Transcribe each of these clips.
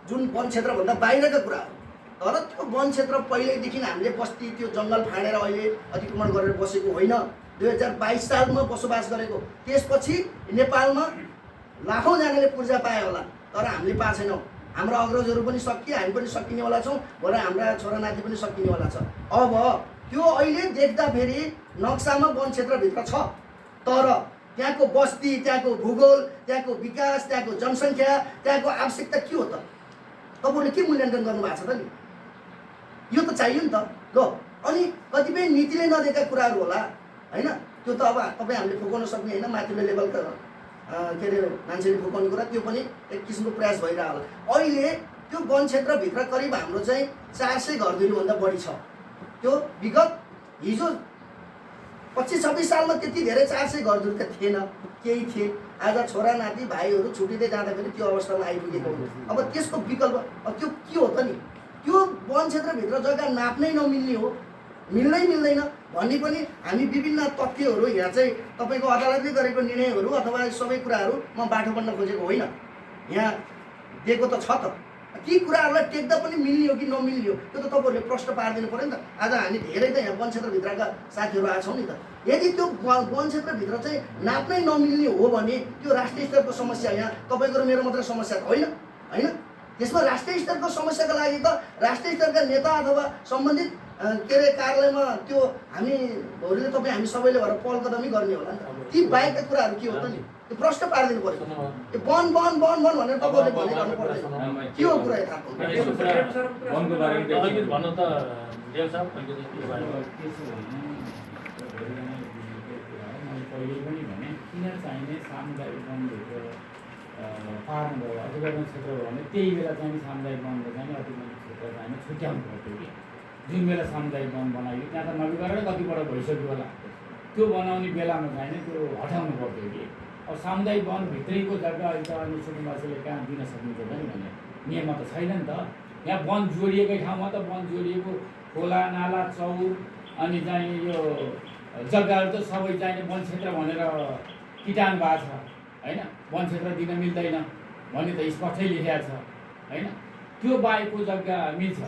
जुन वन क्षेत्रभन्दा बाहिरका कुरा हो। तर त्यो वन क्षेत्र पहिल्यैदेखि हामीले बस्ती त्यो जङ्गल फाँडेर अहिले अतिक्रमण गरेर बसेको होइन। 2022 सालमा बसोबास गरेको। त्यसपछि नेपालमा लाखौँजनाले पूर्जा पाए होला, तर हामीले पाएको छैनौँ। हाम्रो अग्रजहरू पनि सकिए, हामी पनि सकिनेवाला छौँ, भरे हाम्रा छोरानाति पनि सकिनेवाला छ। अब त्यो अहिले देख्दाखेरि नक्सामा वन क्षेत्रभित्र छ, तर त्यहाँको बस्ती, त्यहाँको भूगोल, त्यहाँको विकास, त्यहाँको जनसङ्ख्या, त्यहाँको आवश्यकता के हो त? तपाईँहरूले के मूल्याङ्कन गर्नुभएको छ त नि? यो त चाहियो नि त। ल अनि कतिपय नीतिले नदिएका कुराहरू होला होइन, त्यो त अब तपाईँ हामीले फुकाउन सक्ने होइन। माथिल्लो लेभलका के अरे मान्छेले फुकाउने कुरा, त्यो पनि एक किसिमको प्रयास भइरह होला। अहिले त्यो वन क्षेत्रभित्र करिब हाम्रो चाहिँ 400 घरधुरीभन्दा बढी छ। त्यो विगत हिजो 25-26 सालमा त्यति धेरै 400 घरधुरी त थिएन, केही थिए। आज छोरा नाति भाइहरू छुटिँदै जाँदाखेरि त्यो अवस्थामा आइपुगेको हो। अब त्यसको विकल्प त्यो के हो त नि? त्यो वन क्षेत्रभित्र जग्गा नाप्नै नमिल्ने हो, मिल्दैन भन्ने पनि हामी विभिन्न तथ्यहरू यहाँ चाहिँ तपाईँको अदालतले गरेको निर्णयहरू अथवा सबै कुराहरू म बाटो बन्न खोजेको होइन, यहाँ दिएको त छ त। ती कुराहरूलाई टेक्दा पनि मिल्ने हो कि नमिल्ने हो, त्यो त तपाईँहरूले प्रश्न पारिदिनु पऱ्यो नि त। आज हामी धेरै त यहाँ वन क्षेत्रभित्रका साथीहरू आएको छौँ नि त। यदि त्यो वन क्षेत्रभित्र चाहिँ नाप्नै नमिल्ने हो भने त्यो राष्ट्रिय स्तरको समस्या, यहाँ तपाईँको र मेरो मात्रै समस्या त होइन होइन। त्यसमा राष्ट्रिय स्तरको समस्याका लागि त राष्ट्रिय स्तरका नेता अथवा सम्बन्धित के अरे कार्यालयमा त्यो हामीहरूले तपाईँ हामी सबैले भएर पहल कदमी गर्ने होला नि त। ती बाहेकका कुराहरू के हो त नि? त्यो प्रश्न पारिदिनु पर्यो। त्यो वन वन वन वन भनेर तपाईँहरूले भनिरहनु पर्दैन। के हो कुरा यथार्थ? वनको बारेमा अलिकति भन्नु त देव साहब। पहिले पनि भने किन चाहिने सामुदायिक वनभित्र पार्नु भयो, अतिक्रमण क्षेत्र भयो भने त्यही बेला चाहिँ सामुदायिक वनको चाहिँ अतिक्रमण क्षेत्र चाहिँ छुट्याउनु पर्थ्यो कि। जुन बेला सामुदायिक वन बनायो त्यहाँ त नवीकरण कतिपल्ट भइसक्यो होला, त्यो बनाउने बेलामा चाहिँ त्यो हटाउनु पर्थ्यो कि। अब सामुदायिक वनभित्रैको जग्गा अहिले त अनि सुकुम्बासीले कहाँ दिन सकिन्छ त नि भन्ने नियम त छैन नि त। यहाँ वन जोडिएकै ठाउँमा त वन जोडिएको खोला नाला चौर अनि चाहिँ यो जग्गाहरू त सबै चाहिने वन क्षेत्र भनेर किटान भएको छ होइन। वन क्षेत्र दिन मिल्दैन भन्ने त स्पष्टै लेखेको छ होइन। त्यो बाहेकको जग्गा मिल्छ।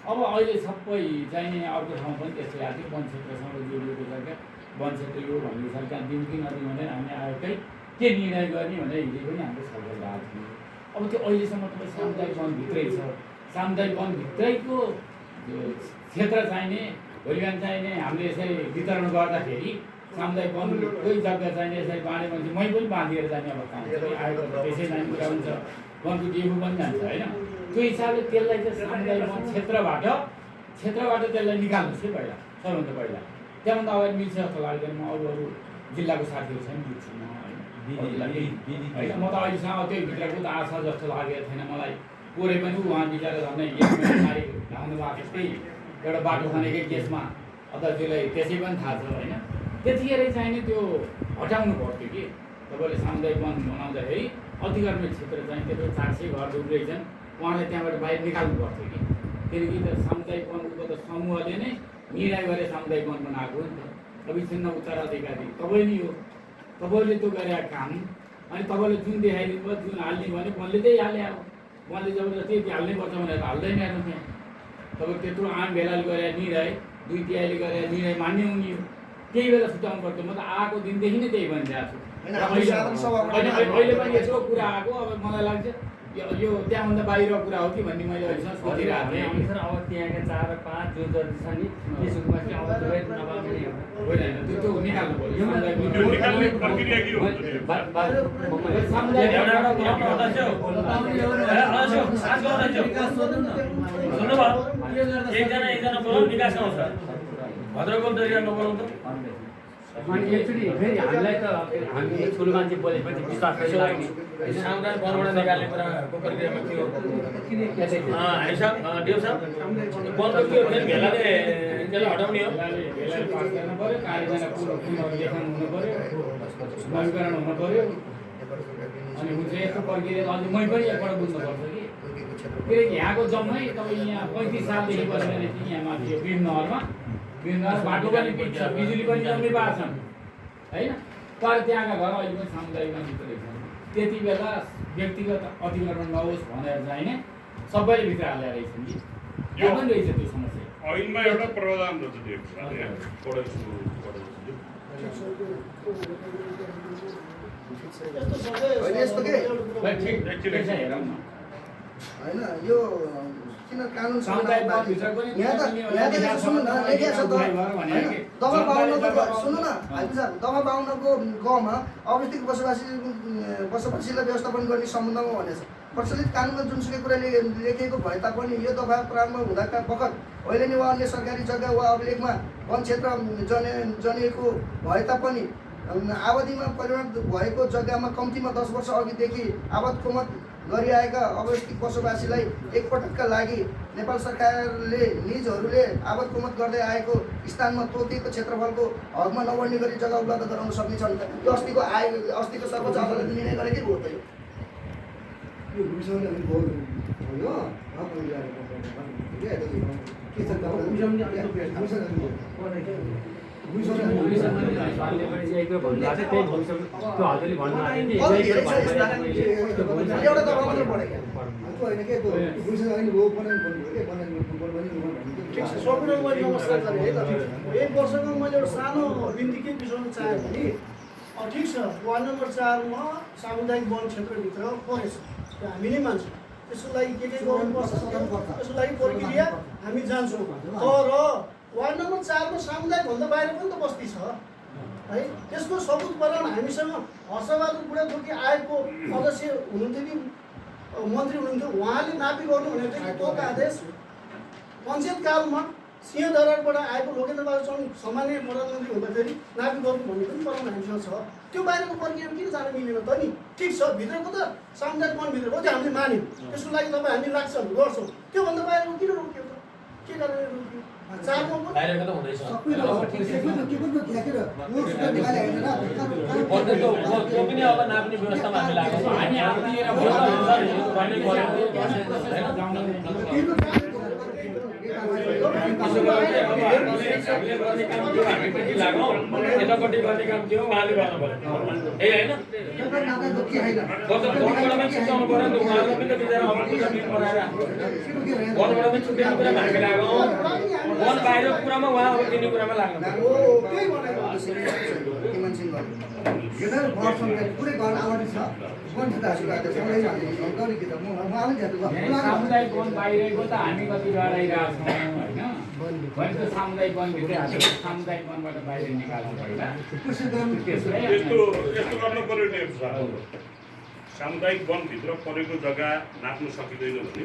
अब अहिले सबै चाहिने अर्को ठाउँ पनि त्यस्तै आएको थियो, वन क्षेत्रसँग जोडिएको जग्गा वन क्षेत्र यो भन्ने छ, त्यहाँ दिउँ कि नदिउँ भनेर हामी आएकै के निर्णय गर्ने भनेर हिजो पनि हाम्रो छलफल भएको थियो। अब त्यो अहिलेसम्म तपाईँ सामुदायिक वनभित्रै छ, सामुदायिक वनभित्रैको क्षेत्र चाहिने भोलि बिहान चाहिने हामीले यसरी वितरण गर्दाखेरि सामुदायिक वनकै जग्गा चाहिने यसरी बाँडे भने मै पनि बाँधिएर जाने अवस्था हुन्छ। आएको त्यसै जाने कुरा हुन्छ, वनको डेबु पनि जान्छ होइन। त्यो हिसाबले त्यसलाई चाहिँ सामुदायिक वन क्षेत्रबाट त्यसलाई निकाल्नुहोस् है पहिला, सबभन्दा पहिला। त्यहाँभन्दा अगाडि मिल्छ जस्तो लाग्दैन। म अरू जिल्लाको साथीहरू छैन बुझ्छु म होइन। म त अहिलेसम्म त्यही भित्रको त आशा जस्तो लागेको थिएन मलाई। कोरे पनि उहाँ बिचरा झन्डै 1 महिना तारिक ढाउनु भएको त्यस्तै एउटा बाटो खनेकै केसमा अध्यक्षलाई त्यसै पनि थाहा छ होइन। त्यतिखेरै चाहिने त्यो हटाउनु पर्थ्यो कि। तपाईँले सामुदायिक वन बनाउँदाखेरि अतिक्रमण क्षेत्र चाहिँ त्यो 400 घर डुब्दै छन्, उहाँलाई त्यहाँबाट बाहिर निकाल्नु पर्थ्यो कि। किनकि त सामुदायिक वनको त समूहले नै निर्णय गरे सामुदायिक वन बनाएको हो नि त। अविच्छिन्न उत्तराधिकारी तपाईँ नै हो, तपाईँले त्यो गरेका काम। अनि तपाईँले जुन देखाइदिनु भयो, जुन हाल्ने भने वनले त्यही हाले। अब वनले जबरजस्ती हाल्नै पर्छ भनेर हाल्दैन हेर्नु त्यहाँ। तपाईँ त्यत्रो आम भेलाले गरे निर्णय, 2/3 गरे निर्णय मान्य हुने हो, त्यही बेला छुट्याउनु पर्थ्यो। म त आएको दिनदेखि नै त्यही भनिरहेको छु। अहिले पनि यस्तो कुरा आएको, अब मलाई लाग्छ यो त्यहाँभन्दा बाहिर कुरा हो कि भन्ने मैले अहिलेसम्म सोचिरहेको थिएँ। अब त्यहाँका 4 र 5 जो जति छ नि त्यसमा चाहिँ अब दुवै नपाउने होइन, त्यो निकाल्नु पर्यो। निकाल्ने प्रक्रिया के हो? एकजना बोलाउनु विकास आउँछ, भद्रको तरिका नबोलाउँ त। अनि एकचोटि फेरि हामीलाई त हामी ठुलो मान्छे बोलेपछि विश्वास पनि लाग्ने। सामुदायिक वनबाट निकाल्ने कुराको प्रक्रियामा के हो? हामी साहब देव साहब वनको के हो? फेरि भेलाले त्यसलाई हटाउने हो? भेलाले पास गर्नु पऱ्यो, कार्यजना पुनर्लेखन हुनु पऱ्यो, नवीकरण हुनु पऱ्यो। अनि हुन्छ यस्तो प्रक्रिया अझै मै पनि एकपल्ट बुझ्नुपर्छ कि। किनकि यहाँको जम्मै तपाईँ यहाँ 35 सालदेखि बसेर यहाँ माथि यो वीरनगरमा बाटो पनि पिट्छ, बिजुली पनि जम्मै पाएको छन् होइन। तर त्यहाँका घर अहिले पनि सामुदायिक भित्रै छन्। त्यति बेला व्यक्तिगत अतिक्रमण नहोस् भनेर चाहिने सबैले भित्र हालेर रहेछन् कि यहाँ पनि रहेछ त्यो समस्या ऐनमा एउटा प्रावधान रहेछ डेभ सर यहाँ पढेछु होइन यस्तो के भाइ ठिक ठिकै छ हेरौँ न होइन यो किन कानुन समुदाय भित्र पनि यहाँ त सुन्नु न लेखिएको छ त होइन दफा 52 सुन्नु न हाइपी साहब दफा 52 को गमा अवस्थित बसोबासीलाई व्यवस्थापन गर्ने सम्बन्धमा भनेको छ प्रचलित कानुनमा जुनसुकै कुरा लेखिएको भए तापनि यो दफा प्रारम्भ हुँदाका बखत अहिले नै उहाँले सरकारी जग्गा वा अभिलेखमा वन क्षेत्र जनिएको भए तापनि अवधिमा परिणत भएको जग्गामा कम्तीमा 10 वर्ष अघिदेखि आवाद कुमत गरिआएका अवस्थित बसोबासीलाई एकपटकका लागि नेपाल सरकारले निजहरूले आवाद कुमत गर्दै आएको स्थानमा तोकिएको क्षेत्रफलको हकमा नबढ्ने गरी जग्गा उपलब्ध गराउन सक्ने छन् त यो अस्तिको सर्वोच्च अदालतले निर्णय गरेकै हो त यो एउटा दफा मात्र पढेको नमस्कार है त 1 वर्षको मैले एउटा सानो बिन्ती के बुझाउन चाहेँ भने ठिक छ वार्ड नम्बर 4 मा सामुदायिक वन क्षेत्रभित्र परेछ त्यो हामी नै मान्छौँ त्यसको लागि के गर्नुपर्छ त्यसको लागि प्रक्रिया हामी जान्छौँ तर वार्ड नम्बर 4 मा सामुदायिक भन्दा बाहिर पनि त बस्ती छ है त्यसको सबुत बनाउन हामीसँग हर्षबहादुर बुढाथोकी आएको अध्यक्ष हुनुहुन्थ्यो कि मन्त्री हुनुहुन्थ्यो उहाँले नापी गर्नु भनेको थियो तोका आदेश पञ्चायत कालमा सिंहदरबारबाट आएको लोकेन्द्रबहादुर चौन सामान्य प्रधानमन्त्री हुँदाखेरि नापी गर्नु भन्ने पनि परम हामीसँग छ त्यो बाहिरको प्रक्रियामा किन जान मिलेन त नि ठिक छ भित्रको त सामुदायिक वनभित्रको त्यो हामीले मान्यौँ त्यसको लागि तपाईँ हामी लाग्छौँ गर्छौँ त्योभन्दा बाहिरको किन रोक्यो त के कारणले रोक्यो बाहिरको त हुँदैछ त्यो पनि अब नाप्ने व्यवस्थामा हामी लाग्छौँ हामी आफूतिर यतापट्टि गर्ने काम के हो उहाँले गर्नु पर्यो ए होइन वनबाट पनि छुट्याउनु पर्यो नि उहाँलाई पनि त बिचरा अब बनाएर वनबाट पनि छुट्याउनु कुरा हामी लागौँ वन बाहिरको कुरामा उहाँ अब दिने कुरामा लाग्नु पुरै घर आवादी छ सामुदायिक वन बाहिरको त हामी कति लडाइरहेको छौँ होइन भनेको सामुदायिक वनभित्रै हालेको सामुदायिक वनबाट बाहिर निकाल्नु पहिला यस्तो गर्नु पर्यो डेभ सर सामुदायिक वनभित्र परेको जग्गा नाप्न सकिँदैन भने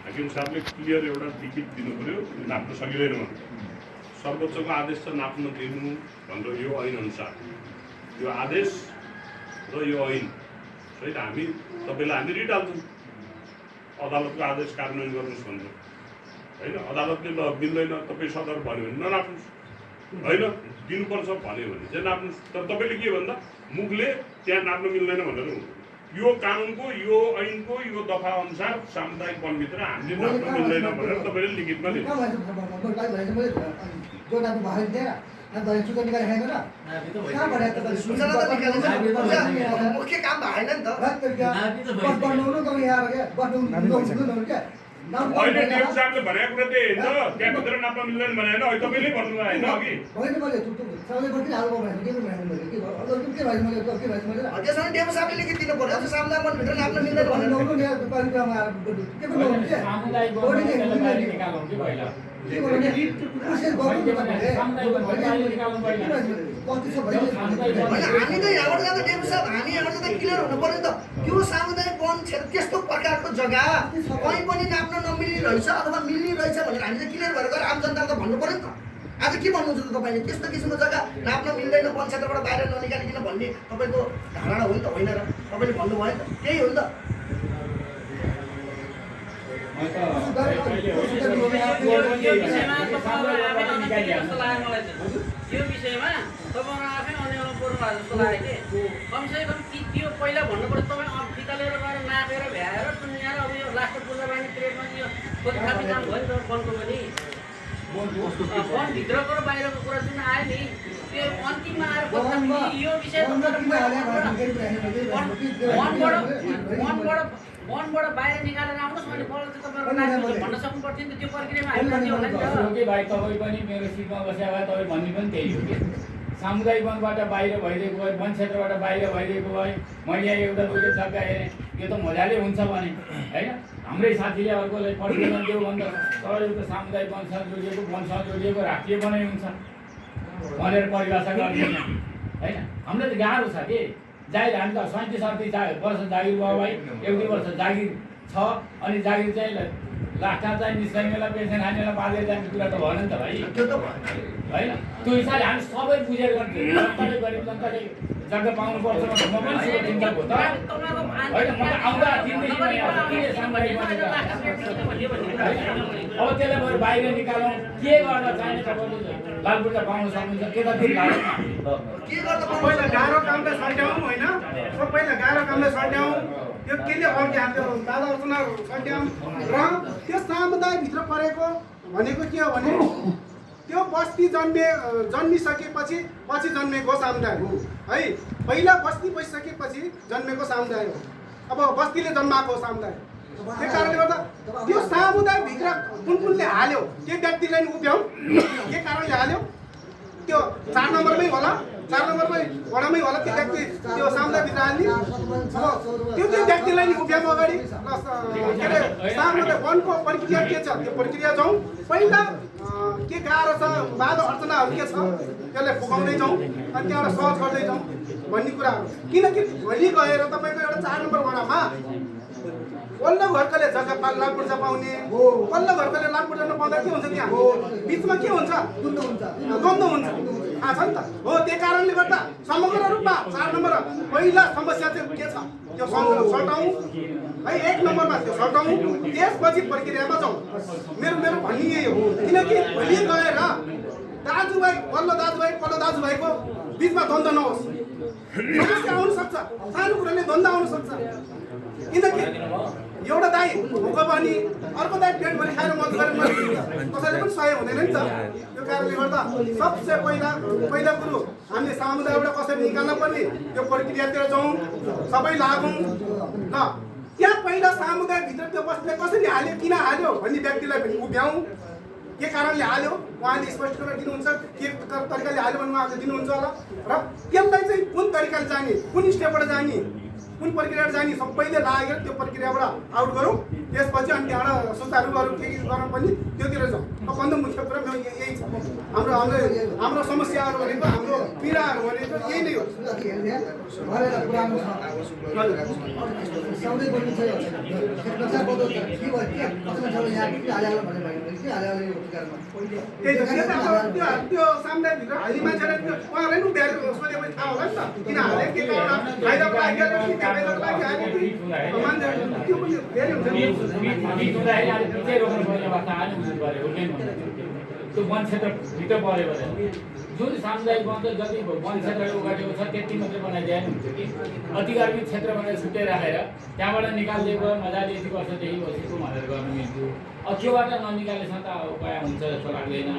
हाकिम साहबले क्लियर एउटा टिकट दिनु पर्यो नाप्न सकिँदैन भने सर्वोच्चको आदेश छ नाप्न दिनु भनेर यो ऐन अनुसार यो आदेश र यो ऐन सहित हामी तपाईँलाई हामी रिट हाल्छौँ अदालतको आदेश कार्यान्वयन गर्नुहोस् भनेर होइन अदालतले ल मिल्दैन तपाईँ सदर भन्यो भने ननाप्नुहोस् होइन दिनुपर्छ भन्यो भने चाहिँ नाप्नुहोस् तर तपाईँले के भन्दा मुखले त्यहाँ नाप्न मिल्दैन भनेर यो कानुनको यो ऐनको यो दफा अनुसार सामुदायिक वनभित्र हामीले नाप्न मिल्दैन भनेर तपाईँले लिखितमा मुख्य काम भएन नि त अहिले डेभ साहबले भनेको कुरा त्यही होइन त्यहाँभित्र नाप्न मिल्दैन भने होइन अहिले तपाईँले भन्नुभयो होइन अघि त्यसमा डेभ साहबले लेखित दिनु पर्यो अझ सामुदायिक वनभित्र नाप्न मिल्दैन भनेर सामुदायिक वन बाहिर निकालौँ कि पहिला हामी त यहाँबाट जाँदा डेभ साहब हामी यहाँबाट जाँदा क्लियर हुनु पर्यो नि त त्यो सामुदायिक वन क्षेत्र त्यस्तो प्रकारको जग्गा कहीँ पनि नाप्न नमिल्ने रहेछ अथवा मिल्ने रहेछ भनेर हामी त क्लियर भएर गएर आम जनतालाई त भन्नु पर्यो नि त आज के भन्नुहुन्छ त तपाईँले त्यस्तो किसिमको जग्गा नाप्न मिल्दैन वन क्षेत्रबाट बाहिर ननिकालिकन भन्ने तपाईँको धारणा हो नि त होइन र तपाईँले भन्नुभयो नि त त्यही हो नि त यो विषयमा तपाईँ आफै अन्याउनु पर्नु भएको जस्तो लाग्यो कि कमसेकम त्यो पहिला भन्नुपर्छ तपाईँ फिता लिएर गएर नापेर भ्याएर टुङ्ग्याएर अब यो लास्टको पूर्णवाणी पिरियडमा यो खोजीखापी काम भयो नि त वनको पनि वनभित्रको र बाहिरको कुरा जुन आयो नि त्यो अन्तिममा आएर खोजीखापी यो विषय वनबाट बाहिर निकालेर आउनुहोस् भने मलाई त गरेर राख्नु भन्न सक्नु पर्थ्यो नि त त्यो प्रक्रियामा हामी जान्थ्यौँ होला नि त कि भाइ तपाईँ पनि मेरो सिटमा बसेर भए तपाईँ भन्ने पनि त्यही हो कि सामुदायिक वनबाट बाहिर भइदिएको भए वन क्षेत्रबाट बाहिर भइदिएको भए मैले यहाँ एउटा दुईवटा जग्गा हेरेँ यो त मजाले हुन्छ भने होइन हाम्रै साथीले अर्कोलाई प्रतिवेदन दियो भन्दा तर यो त सामुदायिक वनसँग जोडिएको राष्ट्रिय वनै हुन्छ भनेर परिभाषा गर्दैन होइन हामीलाई त गाह्रो छ कि जागिर हामी त 37 वर्ष जागिर भयो भाइ 1-2 वर्ष जागिर छ अनि जागिर चाहिँ लास्टमा चाहिँ निस्कनेलाई पेन्सन खानेलाई बाँधेर जाने कुरा त भएन नि त भाइ त्यो त भयो होइन त्यो हिसाबले हामी सबै बुझेर गर्थ्यौँ जनताले गरिब जनताले जग्गा पाउनुपर्छ म पनि सुरु चिन्ता भयो त होइन म त आउँदा 3 दिनमै आउँछु किन सामुदायिक अब त्यसलाई बरु बाहिर निकालौँ के गर्दा चाहिने तपाईँले लालबुर्जा पाउन सक्नुहुन्छ त्यो त दिन लाग्दैन के गर्दा सबैलाई गाह्रो कामलाई सल्ट्याउँ होइन सबैलाई गाह्रो कामलाई सल्ट्याउँ त्यो केले अघि हाम्रो दादा अर्चना सल्ट्याउँ र त्यो समुदायभित्र परेको भनेको के हो भने त्यो बस्ती जन्मिसकेपछि पछि जन्मेको समुदाय हो है पहिला बस्ती बसिसकेपछि जन्मेको समुदाय हो अब बस्तीले जन्माएको समुदाय त्यही कारणले गर्दा त्यो समुदायभित्र कुनले हाल्यो त्यो व्यक्तिलाई उभ्याउँ के कारणले हाल्यो त्यो 4 नम्बरमै होला 4 नम्बरमै वडामै होला त्यो व्यक्ति त्यो समुदायभित्र हाल्ने अब त्यो व्यक्तिलाई उभ्याउँ अगाडि के अरे समुदाय वनको प्रक्रिया के छ त्यो प्रक्रिया जाउँ पहिला के गाह्रो छ बाधा अर्चनाहरू के छ त्यसलाई फुकाउँदै जाउँ अनि त्यहाँबाट सहज गर्दै जाउँ भन्ने कुरा हो किनकि भोलि गएर तपाईँको एउटा 4 नम्बर वडामा वल्लो घरकोले जग्गा लालबुर्जा पाउने वल्लो घरकोले लालबुर्जा नपाउँदा के हुन्छ त्यहाँ बिचमा के हुन्छ द्वन्द्व हुन्छ थाहा छ नि त हो त्यही कारणले गर्दा समग्र रूपमा 4 नम्बर पहिला समस्या चाहिँ के छ त्यो सल्टाउँ है 1 नम्बरमा त्यो सल्टाउँ त्यसपछि प्रक्रियामा जाउँ मेरो भन्ने यही हो किनकि भोलि गएर दाजुभाइ वल्लो दाजुभाइ पल्लो दाजुभाइको बिचमा द्वन्द्व नहोस् समस्या आउन सक्छ सानो कुराले द्वन्द्व आउन सक्छ किनकि एउटा दाइ भोक पनि अर्को दाइ पेट भरि खाएर मज गरेर मरिन्छ कसैले पनि सहयोग हुँदैन नि त त्यो कारणले गर्दा सबसे पहिला कुरो हामीले समुदायबाट कसरी निकाल्न पर्ने त्यो प्रक्रियातिर जाउँ सबै लागौँ ल त्यहाँ पहिला समुदायभित्र त्यो बस्तीलाई कसरी हाल्यो किन हाल्यो भन्ने व्यक्तिलाई पनि उभ्याउँ के कारणले हाल्यो उहाँले स्पष्ट गरेर दिनुहुन्छ के तरिकाले हाल्यो भने उहाँले दिनुहुन्छ होला र त्यसलाई चाहिँ कुन तरिकाले जाने कुन स्टेपबाट जाने कुन प्रक्रियाबाट जाने सबैले लागेर त्यो प्रक्रियाबाट आउट गरौँ त्यसपछि अनि त्यहाँबाट सुचारू गरौँ के गरौँ पनि त्योतिर जाउँ सबभन्दा मुख्य कुरा मेरो यही छ हाम्रो समस्याहरू भनेको हाम्रो पीडाहरू भनेको यही नै हो त्यो सामुदायिकभित्र अहिले मान्छेले उहाँलाई पनि उभ्याएर सोधेपछि थाहा होला नि त किन हाले के कारण फाइदाको लागि फाइदाको लागि हाले कि मान्छे त्यो पनि धेरै हुन्छ त्यो वन क्षेत्रभित्र पऱ्यो भने जुन सामुदायिक वन त जति वन क्षेत्र उगाडेको छ त्यति मात्रै बनाइदिए हुन्थ्यो कि अतिगर्मी क्षेत्र भनेर छुट्टै राखेर त्यहाँबाट निकालिदिएको मजाले यति वर्षदेखि बसेको भनेर गर्न मिल्थ्यो अब त्योबाट ननिकालेसम्म त उपाय हुन्छ जस्तो लाग्दैन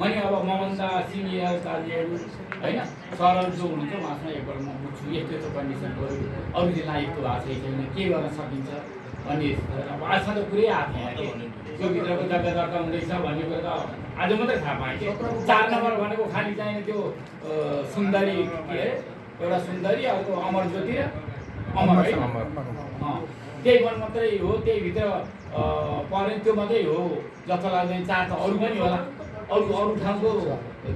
मैले अब ममता सिनियर दाजुहरू होइन सरल जो हुनुहुन्छ उहाँसँग एकपल्ट म बुझ्छु यस्तो यस्तो कन्डिसन गऱ्यो अरू जिल्ला यस्तो भएको छैन के गर्न सकिन्छ भन्ने अब आजसम्म त पुरै आएको थिएँ त्यो भित्रको जग्गा दर्ता हुँदैछ भन्ने कुरा त आज मात्रै थाहा पाएँ कि 4 नम्बर भनेको खालि चाहिने त्यो सुन्दरी के अरे एउटा सुन्दरी अर्को अमर ज्योति र अमर है त्यही वन मात्रै हो त्यही भित्र परे त्यो मात्रै हो जस्तो लाग्दैन 4 त अरू पनि होला अरू ठाउँको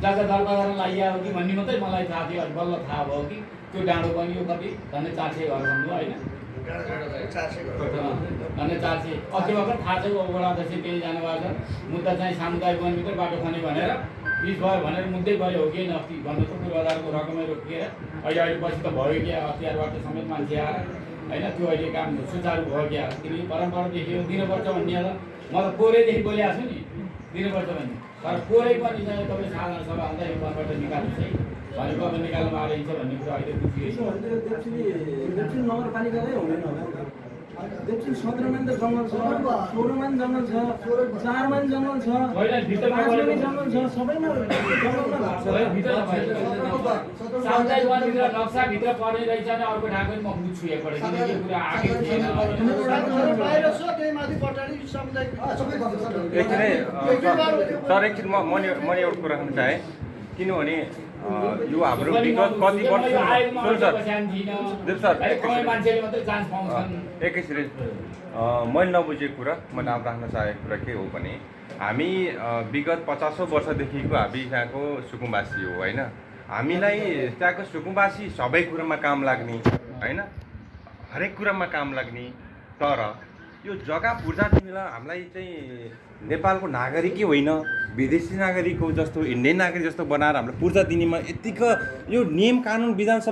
जग्गा दर्ता गर्न लागि हो कि भन्ने मात्रै मलाई थाहा थियो अनि बल्ल थाहा भयो कि त्यो डाँडो पनि यो कति झन्डै 400 घर भन्नु होइन झन्डै 400 अस्ति भर्खर थाहा छ वडा अध्यक्ष त्यही जानुभएको छ मुद्दा चाहिँ सामुदायिक वनभित्र बाटो खने भनेर बिच भयो भनेर मुद्दै गयो हो कि अस्ति भन्नु त पूर्वाधारको रकमै रोकिएर अहिले पछि त भयो क्या हतियारबाट समेत मान्छे आएर होइन त्यो अहिले काम सुचारू भयो क्या किनकि परम्परादेखि दिनुपर्छ भन्ने होला म त कोरेदेखि बोलिरहेको छु नि दिनुपर्छ भन्ने तर कोरै पनि चाहिँ तपाईँ साधारण सभा हुँदा यो वनबाट निकाल्नु चाहिँ भनेको अब निकाल्नु आइन्छ भन्ने कुरा अहिले बुझिएको नगरपालिकामै हुँदैन होला एकछिन 17 मा त जङ्गल छ, 16 मा जङ्गल छ, 4 मा जङ्गल छ, पहिला भित्रमा 5 मा गरेको जङ्गल छ, सबैमा जङ्गलमा भएको छ। सामुदायिक वनभित्र नक्साभित्र पर्ने रहेछ भने अर्को ठाउँको म बुझ्छु एकपल्ट किनकि यो कुरा आएको थिएन। बाहिर छ त्यही माथि पटाडी सामुदायिक एकछिन सर एकछिन म एउटा कुरा राख्न चाहेँ किनभने यो हाम्रो विगत कति वर्ष सुन सर देव सर मान्छेले मात्रै चान्स पाउँछन्। एकैछिन मैले नबुझेको कुरा मैले अब राख्न चाहेको कुरा के हो भने हामी विगत 50औं वर्षदेखिको हामी यहाँको सुकुम्बासी हो होइन। हामीलाई त्यहाँको सुकुम्बासी सबै कुरामा काम लाग्ने होइन, हरेक कुरामा काम लाग्ने। तर यो जग्गा पूर्जा तिमीलाई हामीलाई चाहिँ नेपालको नागरिकै होइन विदेशी नागरिक हो जस्तो इन्डियन नागरिक जस्तो बनाएर हामीलाई पूर्जा दिनेमा यतिको यो नियम कानुन विधानसभा